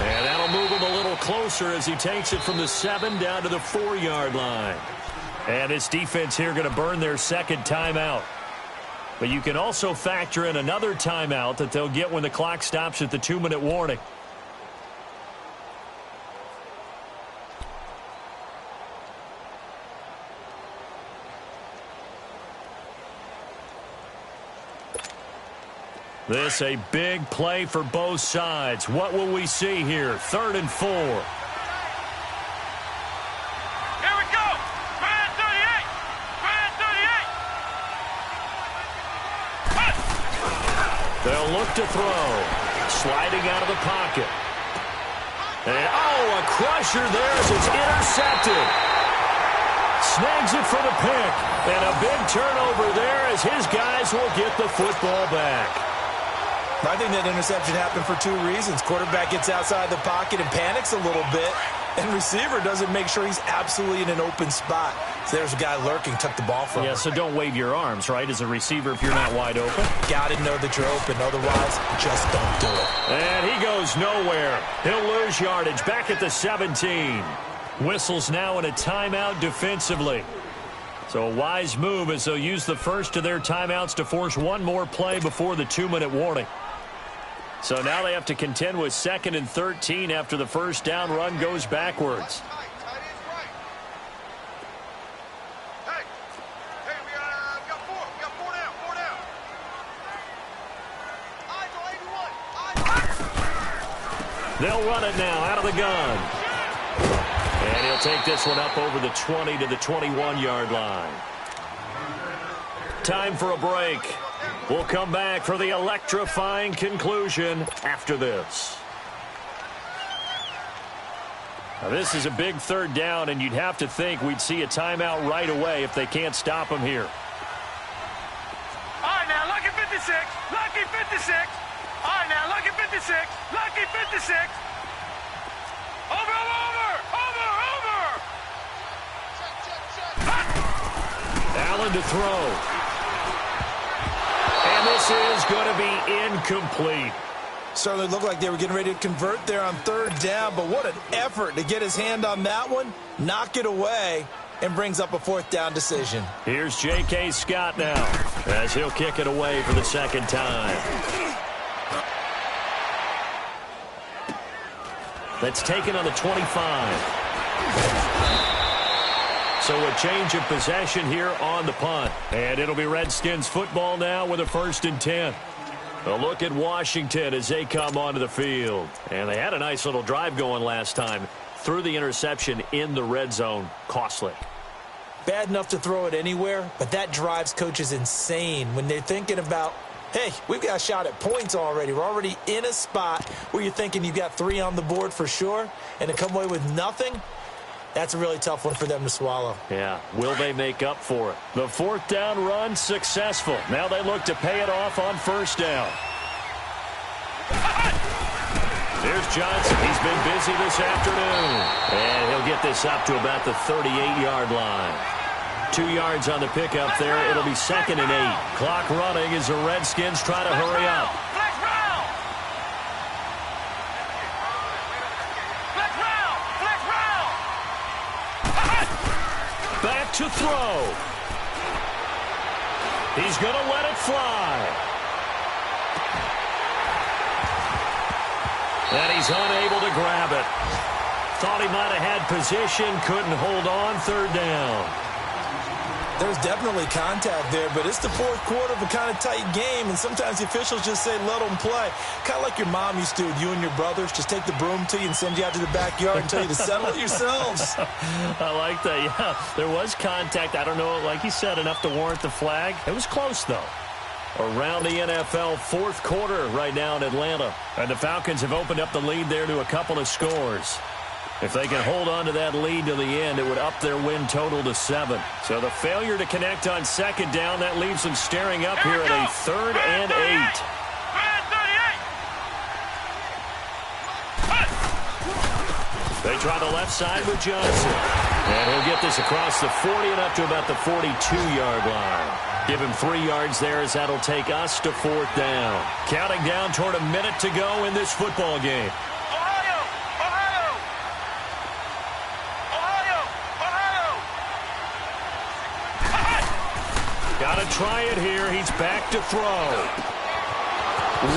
And that'll move him a little closer as he takes it from the 7 down to the 4-yard line. And this defense here going to burn their second timeout. But you can also factor in another timeout that they'll get when the clock stops at the 2-minute warning. This a big play for both sides. What will we see here? 3rd and 4. Here we go. Red 38. Red 38. They'll look to throw. Sliding out of the pocket. And, a crusher there as it's intercepted. Snags it for the pick. And a big turnover there as his guys will get the football back. I think that interception happened for 2 reasons. Quarterback gets outside the pocket and panics a little bit, and receiver doesn't make sure he's absolutely in an open spot. So there's a guy lurking, took the ball from him. Yeah, so don't wave your arms, right, as a receiver if you're not wide open. Got to know that you're open. Otherwise, just don't do it. And he goes nowhere. He'll lose yardage back at the 17. Whistles now in a timeout defensively. So a wise move as they'll use the first of their timeouts to force one more play before the 2-minute warning. So now they have to contend with 2nd and 13 after the first down run goes backwards. Hey, we got 4. We got 4 down. 4 down. They'll run it now out of the gun. And he'll take this one up over the 20 to the 21-yard line. Time for a break. We'll come back for the electrifying conclusion after this. Now, this is a big 3rd down, and you'd have to think we'd see a timeout right away if they can't stop him here. All right, now, lucky 56. Lucky 56. All right, now, lucky 56. Lucky 56. Over. Allen to throw. And this is going to be incomplete. Certainly looked like they were getting ready to convert there on 3rd down, but what an effort to get his hand on that one, knock it away, and brings up a 4th down decision. Here's J.K. Scott now as he'll kick it away for the 2nd time. That's taken on the 25. So a change of possession here on the punt. And it'll be Redskins football now with a 1st and 10. A look at Washington as they come onto the field. And they had a nice little drive going last time. Threw the interception in the red zone. Costly. Bad enough to throw it anywhere, but that drives coaches insane when they're thinking about, hey, we've got a shot at points already. We're already in a spot where you're thinking you've got 3 on the board for sure, and to come away with nothing, that's a really tough one for them to swallow. Yeah, will they make up for it? The 4th down run successful. Now they look to pay it off on 1st down. There's Johnson. He's been busy this afternoon. And he'll get this up to about the 38-yard line. 2 yards on the pickup there. It'll be 2nd and 8. Clock running as the Redskins try to hurry up. Back to throw. He's going to let it fly. And he's unable to grab it. Thought he might have had position, couldn't hold on. 3rd down. There's definitely contact there, but it's the 4th quarter of a kind of tight game, and sometimes the officials just say, let them play. Kind of like your mom used to with you and your brothers. Just take the broom to you and send you out to the backyard and tell you to settle it yourselves. I like that, yeah. There was contact. I don't know, like you said, enough to warrant the flag. It was close, though. Around the NFL 4th quarter right now in Atlanta. And the Falcons have opened up the lead there to a couple of scores. If they can hold on to that lead to the end, it would up their win total to 7. So the failure to connect on 2nd down, that leaves them staring up here at a 3rd and 8. They try the left side with Johnson. And he'll get this across the 40 and up to about the 42-yard line. Give him 3 yards there as that'll take us to 4th down. Counting down toward a minute to go in this football game. Got to try it here. He's back to throw.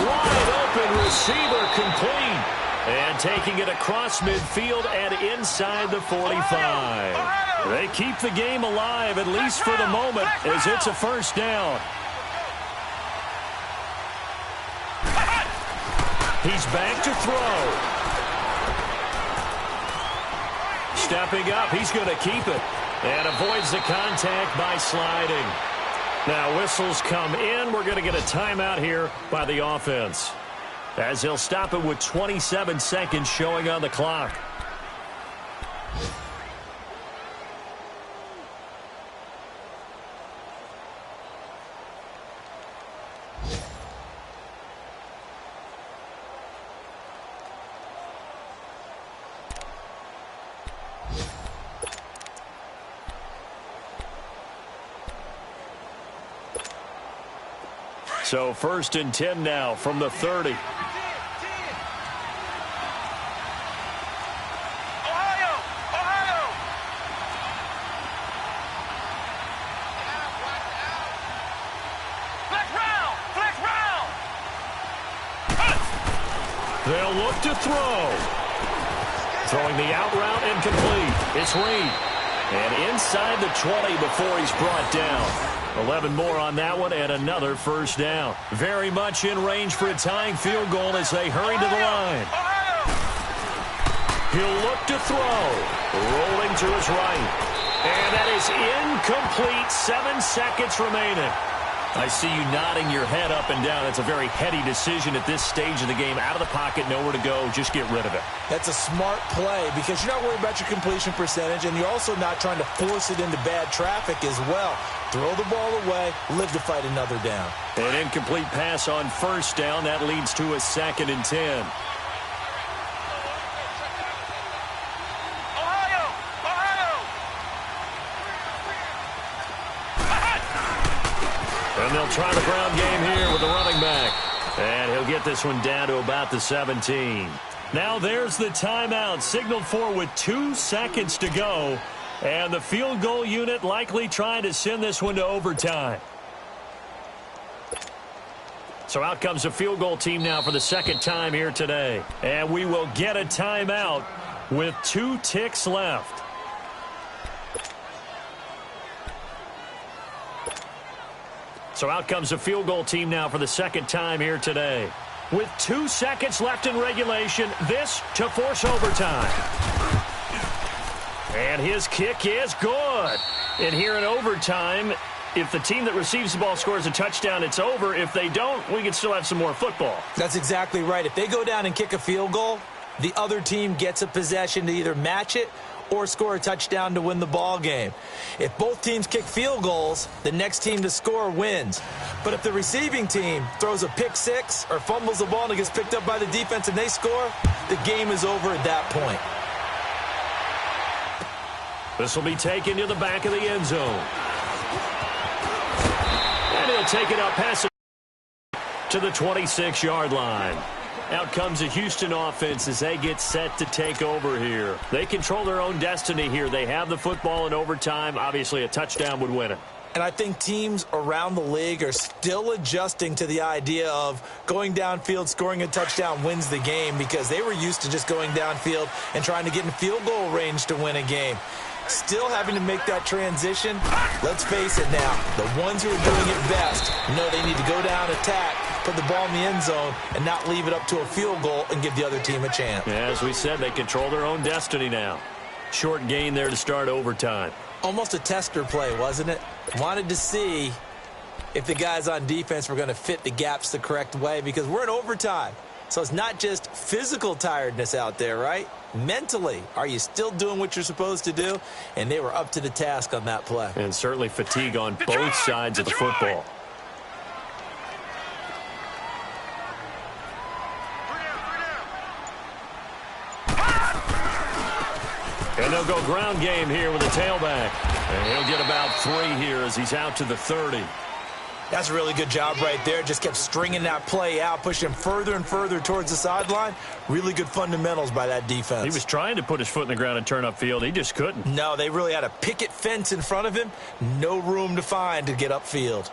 Wide open receiver complete. And taking it across midfield and inside the 45. They keep the game alive, at least for the moment, as it's a first down. He's back to throw. Stepping up, he's going to keep it. And avoids the contact by sliding. Now whistles come in. We're going to get a timeout here by the offense, as he'll stop it with 27 seconds showing on the clock. So 1st and 10 now from the 30. They'll look to throw. Throwing the out route incomplete. It's Reed. And inside the 20 before he's brought down. 11 more on that one and another first down. Very much in range for a tying field goal as they hurry to the line. He'll look to throw. Rolling to his right. And that is incomplete. 7 seconds remaining. I see you nodding your head up and down. It's a very heady decision at this stage of the game. Out of the pocket, nowhere to go. Just get rid of it. That's a smart play because you're not worried about your completion percentage, and you're also not trying to force it into bad traffic as well. Throw the ball away, live to fight another down. An incomplete pass on first down. That leads to a 2nd and 10. And they'll try the ground game here with the running back. And he'll get this one down to about the 17. Now there's the timeout signaled for with 2 seconds to go. And the field goal unit likely trying to send this one to overtime. So out comes the field goal team now for the 2nd time here today. And we will get a timeout with 2 ticks left. So out comes the field goal team now for the 2nd time here today. With 2 seconds left in regulation, this to force overtime. And his kick is good. And here in overtime, if the team that receives the ball scores a touchdown, it's over. If they don't, we can still have some more football. That's exactly right. If they go down and kick a field goal, the other team gets a possession to either match it or score a touchdown to win the ball game. If both teams kick field goals, the next team to score wins. But if the receiving team throws a pick six or fumbles the ball and it gets picked up by the defense and they score, the game is over at that point. This will be taken to the back of the end zone. And he'll take it up past it to the 26-yard line. Out comes the Houston offense as they get set to take over here. They control their own destiny here. They have the football in overtime. Obviously, a touchdown would win it. And I think teams around the league are still adjusting to the idea of going downfield, scoring a touchdown wins the game, because they were used to just going downfield and trying to get in field goal range to win a game. Still having to make that transition. Let's face it now, the ones who are doing it best know they need to go down, attack, put the ball in the end zone, and not leave it up to a field goal and give the other team a chance. Yeah, as we said, they control their own destiny now. Short gain there to start overtime. Almost a tester play, wasn't it? Wanted to see if the guys on defense were going to fit the gaps the correct way, because we're in overtime. So it's not just physical tiredness out there, right? Mentally, are you still doing what you're supposed to do? And they were up to the task on that play. And certainly fatigue on both sides of the football. And they'll go ground game here with a tailback. And he'll get about 3 here as he's out to the 30. That's a really good job right there. Just kept stringing that play out, pushing him further and further towards the sideline. Really good fundamentals by that defense. He was trying to put his foot in the ground and turn upfield. He just couldn't. No, they really had a picket fence in front of him. No room to find to get upfield.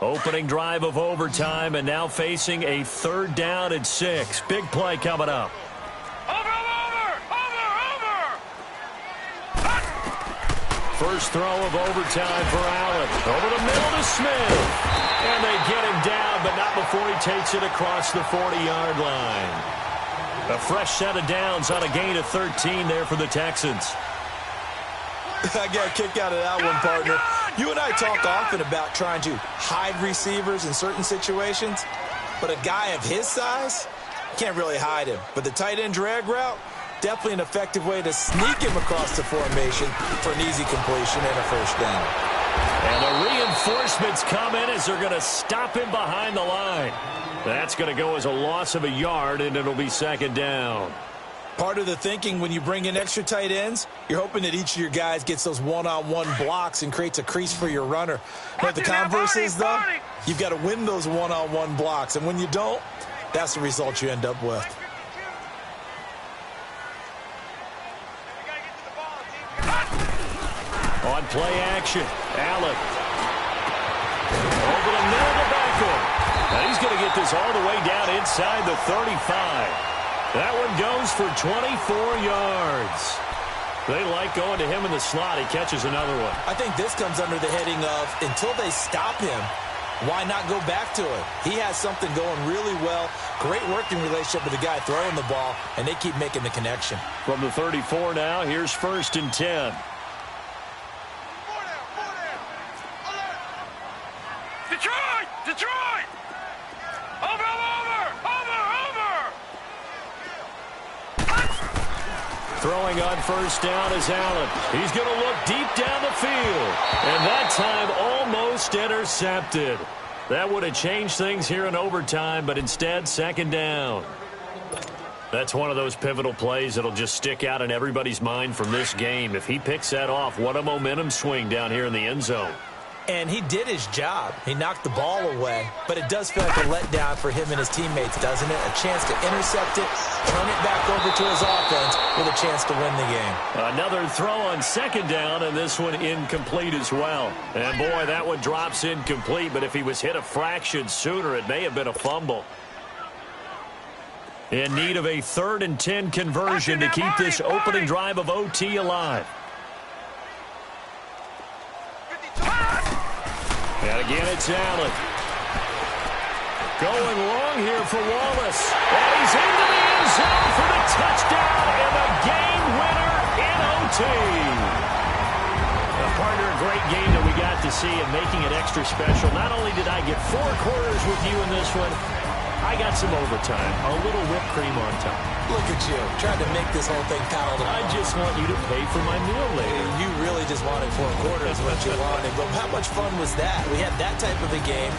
Opening drive of overtime, and now facing a 3rd down and 6. Big play coming up. First throw of overtime for Allen. Over the middle to Smith. And they get him down, but not before he takes it across the 40-yard line. A fresh set of downs on a gain of 13 there for the Texans. I got a kick out of that one, partner. You and I talk often about trying to hide receivers in certain situations, but a guy of his size can't really hide him. But the tight end drag route, definitely an effective way to sneak him across the formation for an easy completion and a first down. And the reinforcements come in as they're going to stop him behind the line. That's going to go as a loss of a yard, and it'll be 2nd down. Part of the thinking when you bring in extra tight ends, you're hoping that each of your guys gets those one-on-one blocks and creates a crease for your runner. But the converse is, though, you've got to win those one-on-one blocks. And when you don't, that's the result you end up with. On play action, Allen. Over the middle to Beckham. And he's going to get this all the way down inside the 35. That one goes for 24 yards. They like going to him in the slot. He catches another one. I think this comes under the heading of, until they stop him, why not go back to it? He has something going really well. Great working relationship with the guy throwing the ball, and they keep making the connection. From the 34 now, here's 1st and 10. Detroit! Detroit! Over! Throwing on 1st down is Allen. He's going to look deep down the field. And that time almost intercepted. That would have changed things here in overtime, but instead 2nd down. That's one of those pivotal plays that'll just stick out in everybody's mind from this game. If he picks that off, what a momentum swing down here in the end zone. And he did his job. He knocked the ball away. But it does feel like a letdown for him and his teammates, doesn't it? A chance to intercept it, turn it back over to his offense with a chance to win the game. Another throw on 2nd down, and this one incomplete as well. And, boy, that one drops incomplete. But if he was hit a fraction sooner, it may have been a fumble. In need of a 3rd and 10 conversion to keep this opening drive of OT alive. And again, it's Allen. Going long here for Wallace. And he's into the end zone for the touchdown and the game winner in OT. Partner, a great game that we got to see and making it extra special. Not only did I get 4 quarters with you in this one, I got some overtime, a little whipped cream on top. Look at you, trying to make this whole thing palatable. I just want you to pay for my meal later. You really just wanted 4 quarters, what you wanted. But how much fun was that? We had that type of a game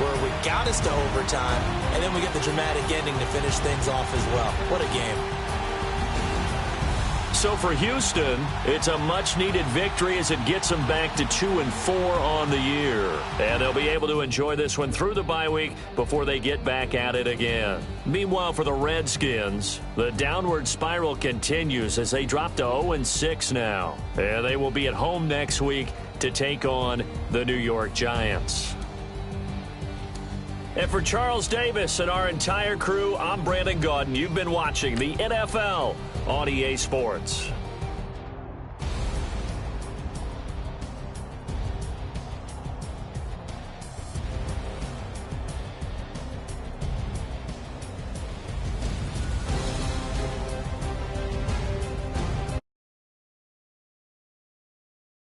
where we got us to overtime, and then we get the dramatic ending to finish things off as well. What a game. So for Houston, it's a much-needed victory as it gets them back to 2-4 on the year. And they'll be able to enjoy this one through the bye week before they get back at it again. Meanwhile, for the Redskins, the downward spiral continues as they drop to 0-6 now. And they will be at home next week to take on the New York Giants. And for Charles Davis and our entire crew, I'm Brandon Gaudin. You've been watching the NFL on EA Sports.